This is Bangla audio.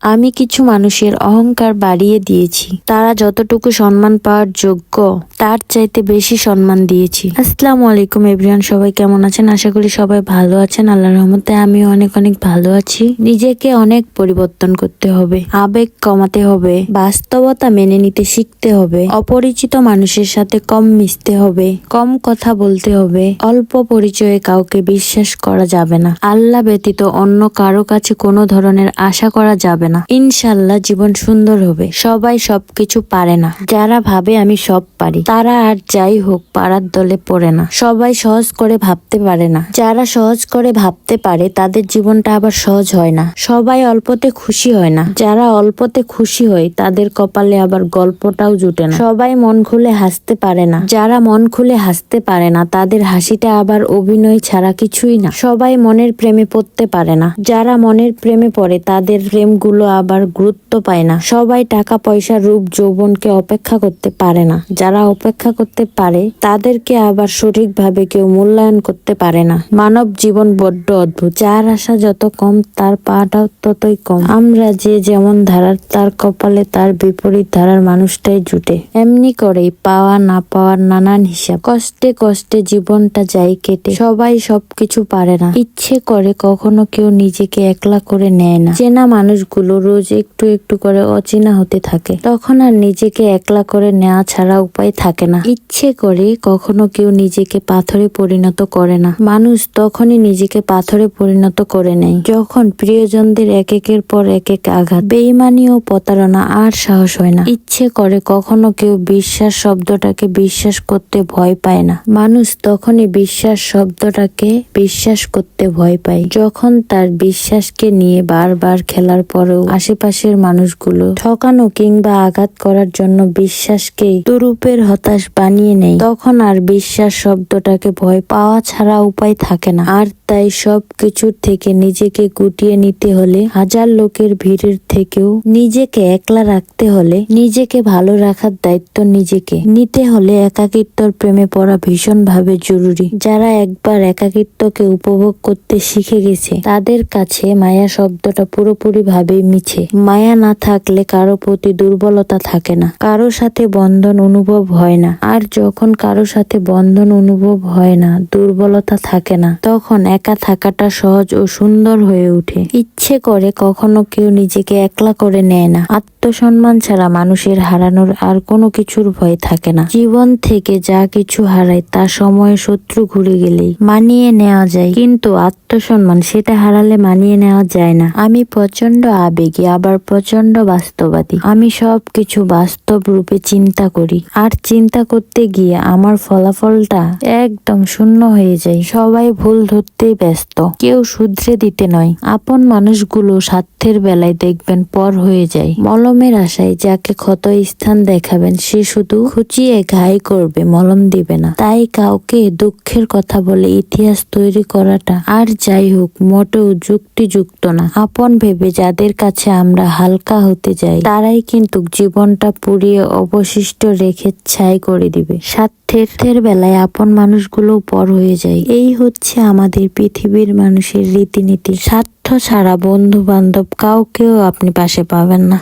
আমি কিছু মানুষের অহংকার বাড়িয়ে দিয়েছি। তারা যতটুকু সম্মান পাওয়ার যোগ্য তার চাইতে বেশি সম্মান দিয়েছি। আসসালামু আলাইকুম এভরিওয়ান, সবাই কেমন আছেন? আশা করি সবাই ভালো আছেন। আল্লাহর রহমতে আমি অনেক অনেক ভালো আছি। নিজেকে অনেক পরিবর্তন করতে হবে, আবেগ কমাতে হবে, বাস্তবতা মেনে নিতে শিখতে হবে, অপরিচিত মানুষের সাথে কম মিশতে হবে, কম কথা বলতে হবে, অল্প পরিচয়ে কাউকে বিশ্বাস করা যাবে না, আল্লাহ ব্যতীত অন্য কারো কাছে কোনো ধরনের আশা করা যাবে না। ইনশাল্লাহ জীবন সুন্দর হবে। সবাই সবকিছু পারে না। যারা ভাবে আমি সব পারি তারা আর যাই হোক পারার দলে পড়ে না। সবাই সহজ করে ভাবতে পারে না। যারা সহজ করে ভাবতে পারে তাদের জীবনটা আবার সহজ হয় না। সবাই অল্পতে খুশি হয় না। যারা অল্পতে খুশি হয় তাদের কপালে আবার গল্পটাও জুটে না। সবাই মন খুলে হাসতে পারে না। যারা মন খুলে হাসতে পারে না তাদের হাসিটা আবার অভিনয় ছাড়া কিছুই না। সবাই মনের প্রেমে পড়তে পারে না। যারা মনের প্রেমে পড়ে তাদের প্রেমগুলো আবার গুরুত্ব পায় না। সবাই টাকা পয়সা রূপ যৌবনকে অপেক্ষা করতে পারে না। যারা অপেক্ষা করতে পারে তাদেরকে আবার সঠিকভাবে কেউ মূল্যায়ন করতে পারে না। মানব জীবন বড্ড অদ্ভুত। যার আশা যত কম তার পাটাও ততই কম। আমরা যে যেমন ধারার তার কপালে তার বিপরীত ধারার মানুষটাই জুটে। এমনি করেই পাওয়া না পাওয়ার নানান হিসাব। কষ্টে কষ্টে জীবনটা যায় কেটে। সবাই সবকিছু পারে না। ইচ্ছে করে কখনো কেউ নিজেকে একলা করে নেয় না। চেনা মানুষগুলো রোজ একটু একটু করে অচেনা হতে থাকে। তখন আর নিজেকে একলা করে নেওয়া ছাড়া উপায় থাকে না। ইচ্ছে করে কখনো কেউ নিজেকে পাথরে পরিণত করে না। মানুষ তখনই নিজেকে পাথরে পরিণত করে নেয় যখন প্রিয়জনদের এক একের পর এক এক আঘাত, বেইমানি ও প্রতারণা আর সাহস হয় না। ইচ্ছে করে কখনো কেউ বিশ্বাস শব্দটাকে বিশ্বাস করতে ভয় পায় না। মানুষ তখনই বিশ্বাস শব্দটাকে বিশ্বাস করতে ভয় পায় যখন তার বিশ্বাসকে নিয়ে বারবার খেলার পরেও আশেপাশের মানুষগুলো ঠকানো কিংবা আঘাত করার জন্য বিশ্বাসকেই তুরুপের হতাশ বানিয়ে নেয়। তখন আর বিশ্বাস শব্দটাকে ভয় পাওয়া ছাড়া উপায় থাকে না। আর তাই সব কিছুর থেকে নিজেকে গুটিয়ে নিতে হলে, হাজার লোকের ভিড়ের থেকেও নিজেকে একলা রাখতে হলে, নিজেকে ভালো রাখার দায়িত্ব নিজেকে নিতে হলে একাকিত্বর প্রেমে পড়া ভীষণভাবে জরুরি। যারা একবার একাকিত্বকে উপভোগ করতে শিখে গেছে তাদের কাছে মায়া শব্দটা পুরোপুরি ভাবে মিছে। মায়া না থাকলে কারো প্রতি দুর্বলতা থাকে না, কারো সাথে বন্ধন অনুভব হয় না। আর যখন কারো সাথে বন্ধন অনুভব হয় না, দুর্বলতা থাকে না, তখন একা থাকাটা সহজ ও সুন্দর হয়ে ওঠে। ইচ্ছে করে কখনো কেউ নিজেকে একলা করে নেয় না। আত্মসম্মান ছাড়া মানুষের হারানোর আর কোনো কিছুর ভয় থাকে না। জীবন থেকে যা কিছু হারায় তা সময়ে শত্রু ঘুরে গেলেই মানিয়ে নেওয়া যায়, কিন্তু আত্মসম্মান সেটা হারালে মানিয়ে নেওয়া যায় না। আমি প্রচন্ড আবেগী আবার প্রচন্ড বাস্তববাদী। আমি সবকিছু বাস্তব রূপে চিন্তা করি, আর চিন্তা করতে গিয়ে আমার ফলাফলটা একদম শূন্য হয়ে যায়। সবাই ভুল ধরতেই ব্যস্ত, কেউ শুধরে দিতে নয়। আপন মানুষগুলো স্বার্থের বেলায় দেখবেন পর হয়ে যায়। মলমের আশায় যাকে ক্ষত স্থান দেখাবেন সে শুধু খুঁচিয়ে ঘাই করবে, মলম দিবে না। তাই কাউকে দুঃখের কথা বলে ইতিহাস তৈরি করাটা আর যাই হোক মোটেও যুক্তিযুক্ত না। আপন ভেবে যাদের কাছে আমরা হালকা হতে যাই তারাই কিন্তু জীবনটা পুড়িয়ে অবশিষ্ট রেখে ছাই করে দিবে। স্বার্থের বেলায় আপন মানুষগুলো পর হয়ে যায়। এই হচ্ছে আমাদের পৃথিবীর মানুষের রীতিনীতি। স্বার্থ ছাড়া বন্ধু বান্ধব কাউকেও আপনি পাশে পাবেন না।